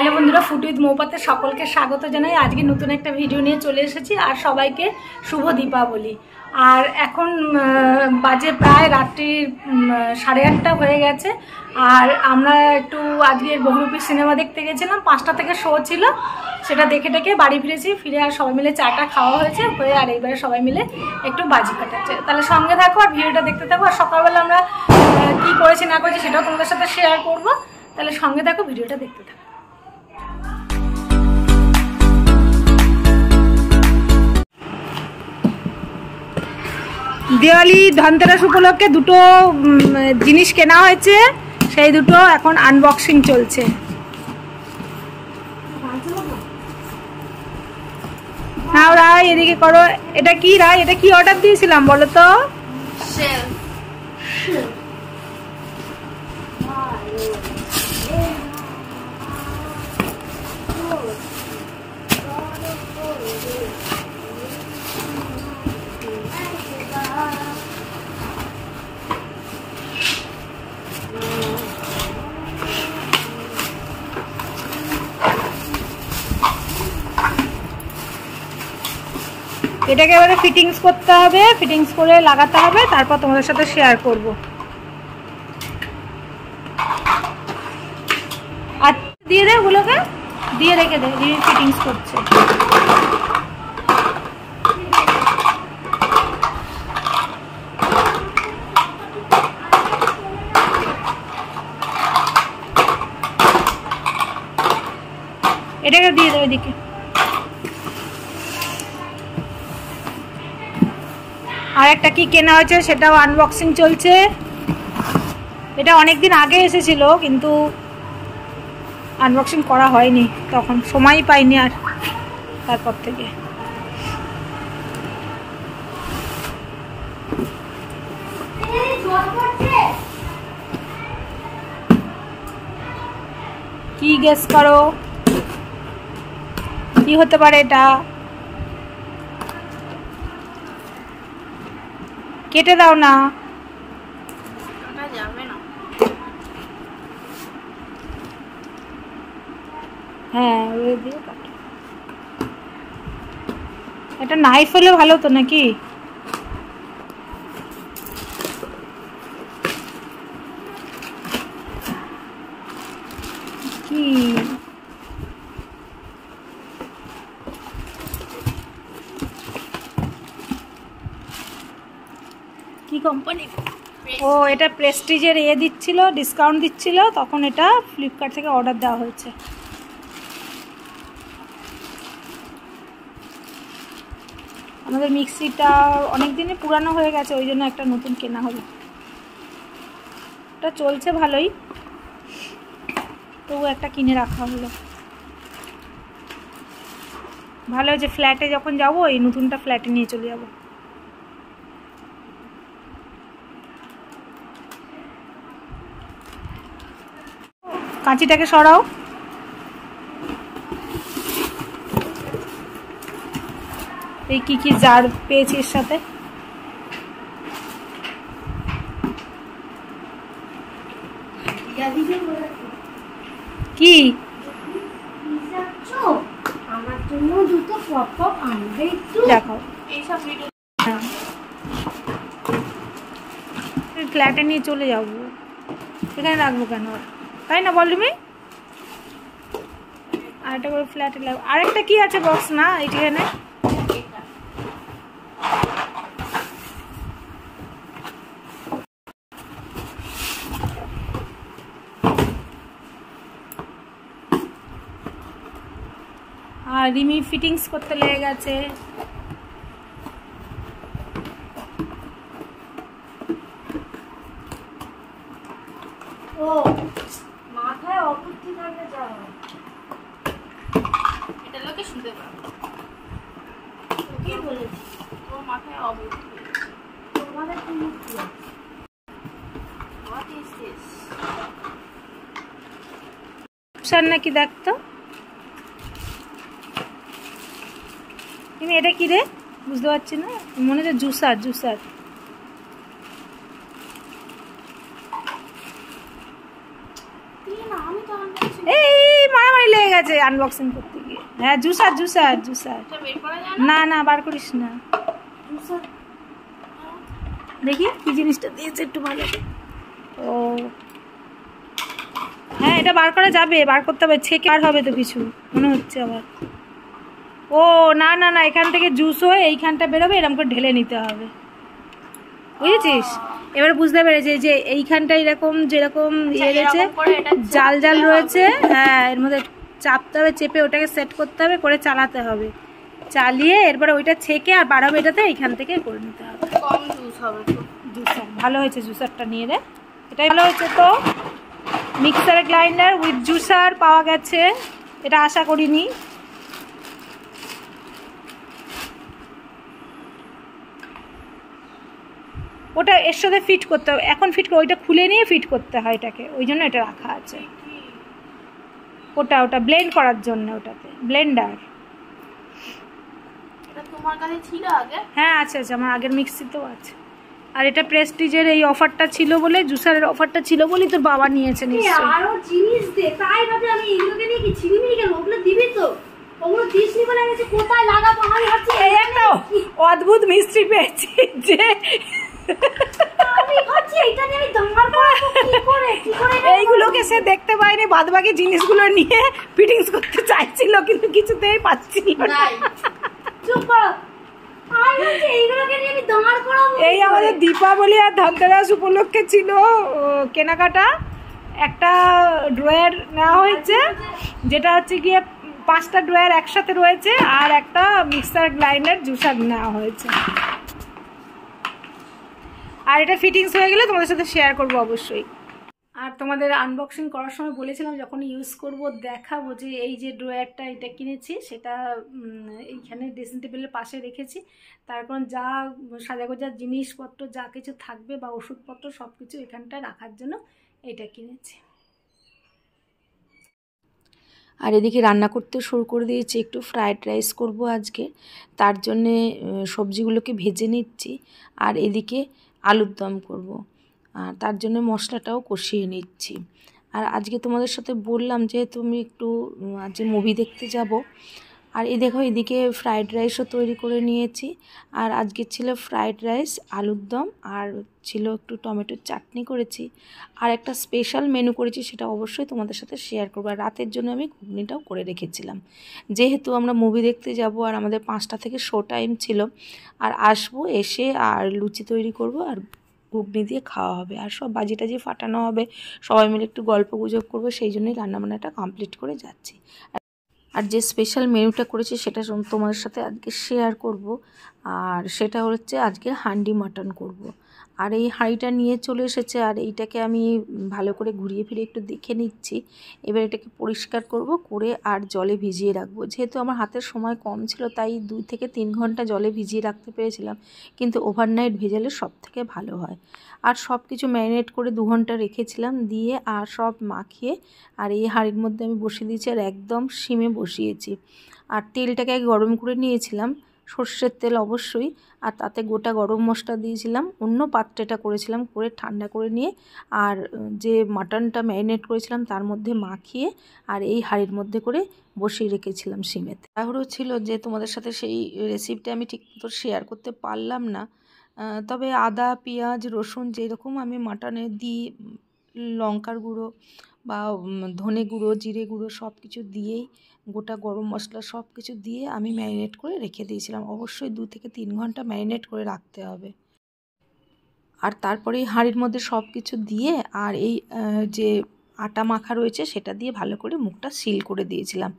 Hello বন্ধুরা, food with মৌপাতে সকলকে স্বাগত জানাই। আজকে নতুন একটা ভিডিও নিয়ে চলে এসেছি আর সবাইকে শুভ দীপাবলি। আর এখন বাজে প্রায় রাত্রি 8:30 হয়ে গেছে। আর আমরা একটু আজকে বহুরূপী সিনেমা দেখতে গেছিলাম, 5টা থেকে শো ছিল, সেটা দেখে টেকে বাড়ি ফিরেছি। ফিরে আর সবাই মিলে চাটা খাওয়া হয়েছে হয়ে আর এইবারে সবাই মিলে একটু বাজি কাটাচ্ছে। তাহলে সঙ্গে থাকো আর ভিডিওটা দেখতে থাকো। আর সকালবেলা আমরা কী করেছি না করেছি সেটাও তোমাদের সাথে শেয়ার করবো। তাহলে সঙ্গে থাকো, ভিডিওটা দেখতে থাকো। দিওয়ালি ধনতেরাস উপলক্ষে দুটো জিনিস কেনা হয়েছে, সেই দুটো এখন আনবক্সিং চলছে। হ্যাঁ রাই, এদিকে করো। এটা কি রাই, এটা কি অর্ডার দিয়েছিলাম বলো তো? এটাকে এবারে ফিটিংস করতে হবে, ফিটিংস করে লাগাতে হবে, তারপর তোমাদের সাথে শেয়ার করব। আর দিয়ে দে, ওগুলোকে দিয়ে রেখে দে, ফিটিংস করছে। এটাকে দিয়ে দেবে এদিকে। আর একটা কি কেনা হয়েছে সেটাও আনবক্সিং চলছে। এটা অনেকদিন আগে এসেছিল কিন্তু আনবক্সিং করা হয়নি, তখন সময়ই পাইনি। আর তারপর থেকে কি গেস করো কি হতে পারে এটা? কেটে দাও না। হ্যাঁ, এটা নাইফ হলে ভালো তো নাকি? কি কি কোম্পানি? ও, এটা প্রেস্টিজের দিচ্ছিল, ডিসকাউন্ট দিচ্ছিল, তখন এটা ফ্লিপকার্ট থেকে অর্ডার দেওয়া হয়েছে। আমাদের মিক্সিটা অনেক দিনে পুরানো হয়ে গেছে, ওই জন্য একটা নতুন কেনা হলো। এটা চলছে ভালোই, তবু একটা কিনে রাখা হলো। ভালো হয়েছে, ফ্ল্যাটে যখন যাবো এই নতুনটা ফ্ল্যাটে নিয়ে চলে যাবো। কাঁচিটাকে সরাও। এই কি কি জার পেয়েছি এর সাথে? কি আমার জন্য দুটো পপআপ আনবে একটু দেখাও। এইসব ভিডিও ফ্ল্যাটে নিয়ে চলে যাবো, এখানে রাখবো কেন? তাই না বল তুমি? আরেকটা করে ফ্ল্যাটে লাগবে। আরেকটা কি আছে বক্স না এখানে? আর রিমি ফিটিংস করতে লেগে গেছে। ও মাথায় অবুদ্ধি থাকলে যাও, এটা লোকে শুনতে পারে। কি বলেছি? তোর মাথায় অবুদ্ধি। তোমাদের কি বুদ্ধি আছে? What is this? অপশন নাকি দেখতো তুমি? এটা কি রে বুঝতে পারছি না, মনে হচ্ছে জুসার। জুসার এই মারামারি লেগে গেছে আনবক্সিং করতে গিয়ে। হ্যাঁ জুসার জুসার জুসার। এটা বের করা যায় না না বার করিস না। জুসার দেখি কি জিনিসটা দিয়েছে একটু ভালো করে। ও হ্যাঁ এটা বার করা যাবে, বার করতে হবে, ছেঁকে আর হবে তো কিছু মনে হচ্ছে আবার। ও না না না, এখান থেকে জুস হয়ে এইখানটা বেরোবে, এরকম করে ঢেলে নিতে হবে, বুঝেছিস? এবার বুঝতে পেরেছি যে এইখানটা এরকম যেরকম ইয়ে গেছে জাল জাল রয়েছে, হ্যাঁ এর মধ্যে চাপতে হবে, চেপে ওটাকে সেট করতে হবে, করে চালাতে হবে, চালিয়ে এরপরে ওইটা ছেঁকে আর বাড়াবে এটাতে, এইখান থেকে করে নিতে হবে। কম জুস হবে তো। জুসার ভালো হয়েছে, জুসারটা নিয়ে রে, এটাই ভালো হয়েছে। তো মিক্সার গ্রাইন্ডার উইথ জুসার পাওয়া গেছে, এটা আশা করিনি। ওটা এর সাথে ফিট করতে হবে, এখন ফিট করে ওইটা খুলে নিয়ে ফিট করতে হয় এটাকে, ওই জন্য এটা রাখা আছে। ওটা ওটা ব্লেন্ড করার জন্য, ওটাতে ব্লেন্ডার। এটা তোমার কাছে ছিল আগে? হ্যাঁ আছে আছে, আমার আগের মিক্সিতেও আছে। আর এটা প্রেস্টিজের এই অফারটা ছিল বলে, জুসারের অফারটা ছিল বলেই তোর বাবা নিয়েছে নিশ্চয়ই। আরো জিনিস দে, তাই ভাবে আমি এগুলোকে নিয়ে কি ছিনিমিনি কেন, ওগুলো দিবি তো, ওগুলো দিসনি বলে আমি কোথায় লাগাবো আমি ভাবছি। এই একটা অদ্ভুত মিস্ত্রি পেয়েছি যে আমি ভাবছি এটা নিয়ে আমি দাঙ্গার করাবো কি করে এইগুলোকে সে দেখতে পায়নি, বাদবাকি জিনিসগুলো নিয়ে ফিটিংস করতে চাইছিল কিন্তু কিছুতেই পাচ্ছিল না। চুপ কর, আমি ভাবছি এইগুলোকে নিয়ে আমি দাঙ্গার করাবো। এই আমাদের দীপাবলি আর ধনতেরাস উপলক্ষে ছিল কেনাকাটা, একটা ড্রয়ার নেওয়া হয়েছে, যেটা হচ্ছে গিয়ে 5টা ড্রয়ার একসাথে রয়েছে, আর একটা মিক্সার গ্রাইন্ডার জুসার নেওয়া হয়েছে। আর এটা ফিটিংস হয়ে গেলে তোমাদের সাথে শেয়ার করবো অবশ্যই। আর তোমাদের আনবক্সিং করার সময় বলেছিলাম যখন ইউজ করব দেখাবো, যে এই যে ড্রয়ারটা এটা কিনেছি সেটা এইখানে ড্রেসিং টেবিলের পাশে রেখেছি, তার কারণ যা সাজাগোজার জিনিসপত্র যা কিছু থাকবে বা ওষুধপত্র সব কিছু এখানটায় রাখার জন্য এটা কিনেছি। আর এদিকে রান্না করতে শুরু করে দিয়েছি, একটু ফ্রায়েড রাইস করব আজকে, তার জন্যে সবজিগুলোকে ভেজে নিচ্ছি, আর এদিকে আলুর দম করব, আর তার জন্য মশলাটাও কষিয়ে নিচ্ছি। আর আজকে তোমাদের সাথে বললাম যে তুমি একটু আজকে মুভি দেখতে যাব, আর এই দেখো এদিকে ফ্রায়েড রাইসও তৈরি করে নিয়েছি। আর আজকে ছিল ফ্রায়েড রাইস, আলুর দম, আর ছিল একটু টমেটোর চাটনি করেছি, আর একটা স্পেশাল মেনু করেছি, সেটা অবশ্যই তোমাদের সাথে শেয়ার করবো। আর রাতের জন্য আমি ঘুগনিটাও করে রেখেছিলাম, যেহেতু আমরা মুভি দেখতে যাব আর আমাদের 5টা থেকে শো টাইম ছিল, আর আসবো এসে আর লুচি তৈরি করব আর ঘুগনি দিয়ে খাওয়া হবে, আর সব বাজি টাজি ফাটানো হবে, সবাই মিলে একটু গল্প গুজব করবো, সেই জন্যই রান্নাবান্নাটা কমপ্লিট করে যাচ্ছি। আর যে স্পেশাল মেনুটা করেছি সেটা তোমাদের সাথে আজকে শেয়ার করব, আর সেটা হচ্ছে আজকে হান্ডি মাটন করব। আর এই হাঁড়িটা নিয়ে চলে এসেছে, আর এইটাকে আমি ভালো করে ঘুরিয়ে ফিরে একটু দেখে নিচ্ছি। এবার এটাকে পরিষ্কার করব, করে আর জলে ভিজিয়ে রাখবো। যেহেতু আমার হাতের সময় কম ছিল তাই 2 থেকে 3 ঘন্টা জলে ভিজিয়ে রাখতে পেরেছিলাম, কিন্তু ওভারনাইট ভেজালে সব থেকে ভালো হয়। আর সব কিছু ম্যারিনেট করে 2 ঘন্টা রেখেছিলাম, দিয়ে আর সব মাখিয়ে আর এই হাঁড়ির মধ্যে আমি বসিয়ে দিয়েছি, আর একদম সিমে বসিয়েছি। আর তেলটাকে গরম করে নিয়েছিলাম, সর্ষের তেল অবশ্যই, আর তাতে গোটা গরম মশলা দিয়েছিলাম, অন্য পাত্রেটা করেছিলাম, করে ঠান্ডা করে নিয়ে আর যে মাটনটা ম্যারিনেট করেছিলাম তার মধ্যে মাখিয়ে আর এই হাঁড়ির মধ্যে করে বসিয়ে রেখেছিলাম সিমেতে। তাহলেও ছিল যে তোমাদের সাথে সেই রেসিপিটা আমি ঠিক মতো শেয়ার করতে পারলাম না, তবে আদা পেঁয়াজ রসুন যেরকম আমি মাটনে দিই, লঙ্কার গুঁড়ো বা ধনে গুঁড়ো জিরে গুঁড়ো সব কিছু দিয়েই, গোটা গরম মশলা সব কিছু দিয়ে আমি ম্যারিনেট করে রেখে দিয়েছিলাম। অবশ্যই 2 থেকে 3 ঘন্টা ম্যারিনেট করে রাখতে হবে। আর তারপরে এই হাঁড়ির মধ্যে সব কিছু দিয়ে আর এই যে আটা মাখা রয়েছে সেটা দিয়ে ভালো করে মুখটা সিল করে দিয়েছিলাম।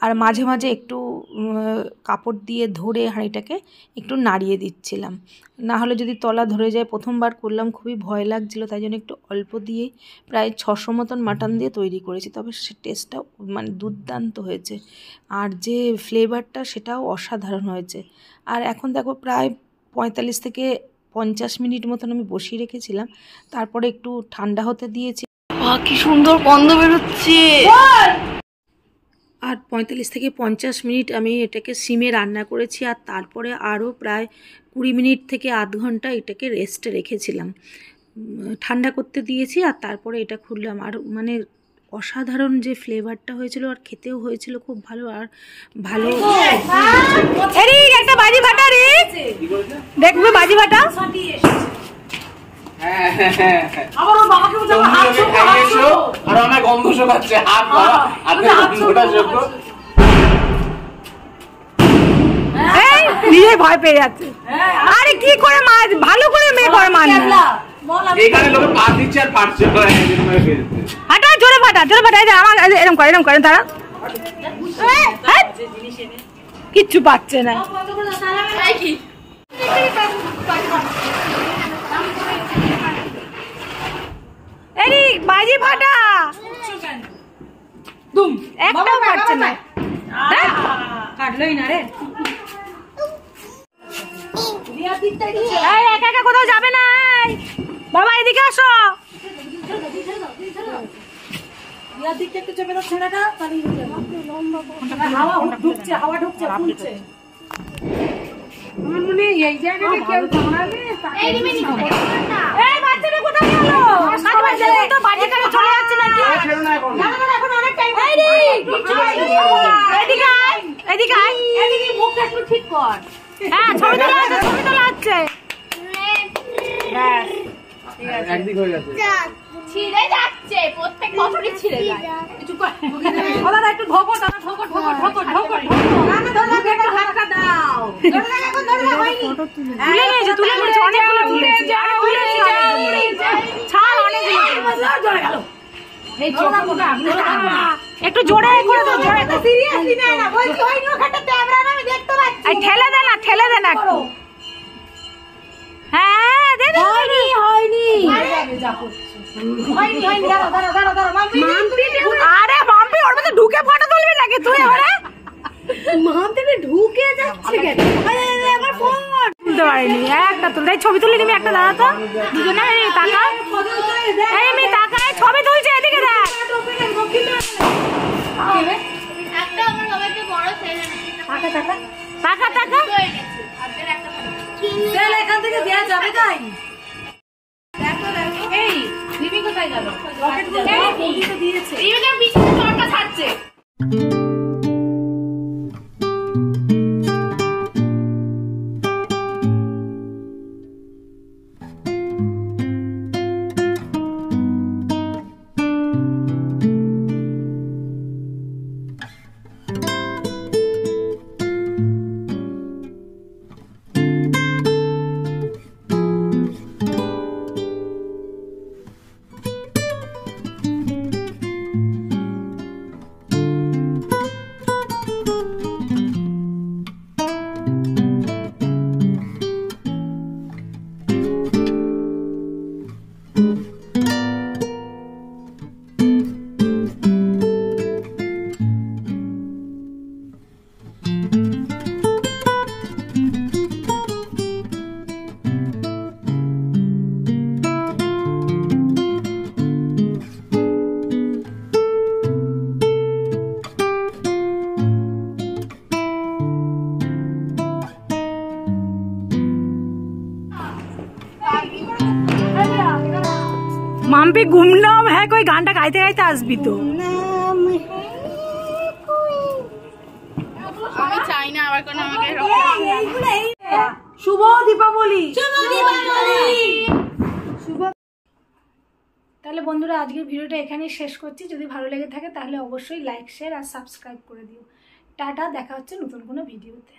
আর মাঝে মাঝে একটু কাপড় দিয়ে ধরে হাঁড়িটাকে একটু নাড়িয়ে দিচ্ছিলাম, না হলে যদি তলা ধরে যায়। প্রথমবার করলাম, খুবই ভয় লাগছিলো, তাই জন্য একটু অল্প দিয়ে প্রায় 600 মতন মাটন দিয়ে তৈরি করেছি, তবে সে টেস্টটা মানে দুর্দান্ত হয়েছে, আর যে ফ্লেভারটা সেটাও অসাধারণ হয়েছে। আর এখন দেখো প্রায় 45 থেকে 50 মিনিট মতন আমি বসিয়ে রেখেছিলাম, তারপরে একটু ঠান্ডা হতে দিয়েছি। কি সুন্দর গন্ধ বেরোচ্ছে। আর 45 থেকে 50 মিনিট আমি এটাকে সিমে রান্না করেছি, আর তারপরে আরও প্রায় 20 মিনিট থেকে আধ ঘন্টা এটাকে রেস্টে রেখেছিলাম, ঠান্ডা করতে দিয়েছি। আর তারপরে এটা খুললাম, আর মানে অসাধারণ যে ফ্লেভারটা হয়েছিল আর খেতেও হয়েছিল খুব ভালো। আর ভালো একটা বাজি ফাটা রে, দেখবে বাজি ফাটা। নিজে ভয় পেয়ে যাচ্ছে। আরে কি করে মাছ ভালো করে মেয়ে করে মানে ফাটা, জোরে ফাটা, জোরে ফাটা। আমার এরকম করে তারা কিচ্ছু পাচ্ছে না। বাজি ফাটা একটাও পাচ্ছে না, কাটলোই না রে। একা একা কোথাও যাবে না, বাবা এদিকে আসো। হাওয়া ঢুকছে, হাওয়া ঢুকছে, ফুলছে। আমার মনে এই জায়গাটা কেউ দাঁড়াবে। এই বাচ্চাটা কোথায় গেল? তো বাড়ি থেকে চলে যাচ্ছে নাকি? এখন অনেক টাইম। এদিকে আয়, এদিকে আয়, এদিকে মুখটা একটু ঠিক কর। হ্যাঁ, ছবি তোলা আছে, ছবি তোলা আছে। ব্যাস, ঠিক আছে। একদিক হয়ে গেছে। ছিঁড়ে যাচ্ছে, প্রত্যেক বছরই ছিঁড়ে যায়। একটু কর। ওলা একটু ঢোকো, দাদা ঢোকো, ঢোকো, ঢোকো, ঢোকো। না না, ধরে একটা ধাক্কা দাও। ধরে রাখ, এখন ধরে রাখ, হয়নি। তুলে নিয়েছে, তুলে নিয়েছে, অনেকগুলো তুলেছে। আরে তুলেছে, ছাড়, অনেকগুলো জোরে গেল। এই চোখটা একটু জোরে করে দাও, জোরে। সিরিয়াসলি না না, বলছি হয়নি, ওখানটা ক্যামেরা না আমি দেখতে পাচ্ছি। এই ঠেলে দে না, ঠেলে দে না একটু। হ্যাঁ, দে দে। হয়নি, হয়নি। আরে যা করছিস। হয়নি, হয়নি। দাঁড়া, দাঁড়া, দাঁড়া, দাঁড়া। মাম্পি, আরে মাম্পি ওর মধ্যে ঢুকে ফটো তুলবি নাকি তুই এবারে? মাম্পি ঢুকে যাচ্ছে কেন? আরে আমার ফোন তুলতে পারিনি, একটা তুলতে। ছবি তুলে নিবি একটা, দাঁড়া তো দুজনে। এই টাকা, এই আমি টাকা ছবি তুলছে, এদিকে দেখ। একটা আমার বাবাকে বড় ছেলে টাকা টাকা টাকা টাকা হয়ে গেছে। আপনার একটা চল এখান থেকে দেয়া যাবে তাই। দেখো দেখো। এই রিমি কোথায় গেল? রকেট তো দিয়েছে। রিমিটার পিছনে চরকা ছাড়ছে। माम्पी गुमनाम है कोई गानটা গাইতে গাইতে আসবি তো। আমি চাই না আবার কোন আমাকে শুভ দীপাবলি। তাহলে বন্ধুরা আজকের ভিডিওটা এখানেই শেষ করছি। যদি ভালো লেগে থাকে তাহলে অবশ্যই লাইক, শেয়ার আর সাবস্ক্রাইব করে দিও। টাটা, দেখা হচ্ছে নতুন কোনো ভিডিওতে।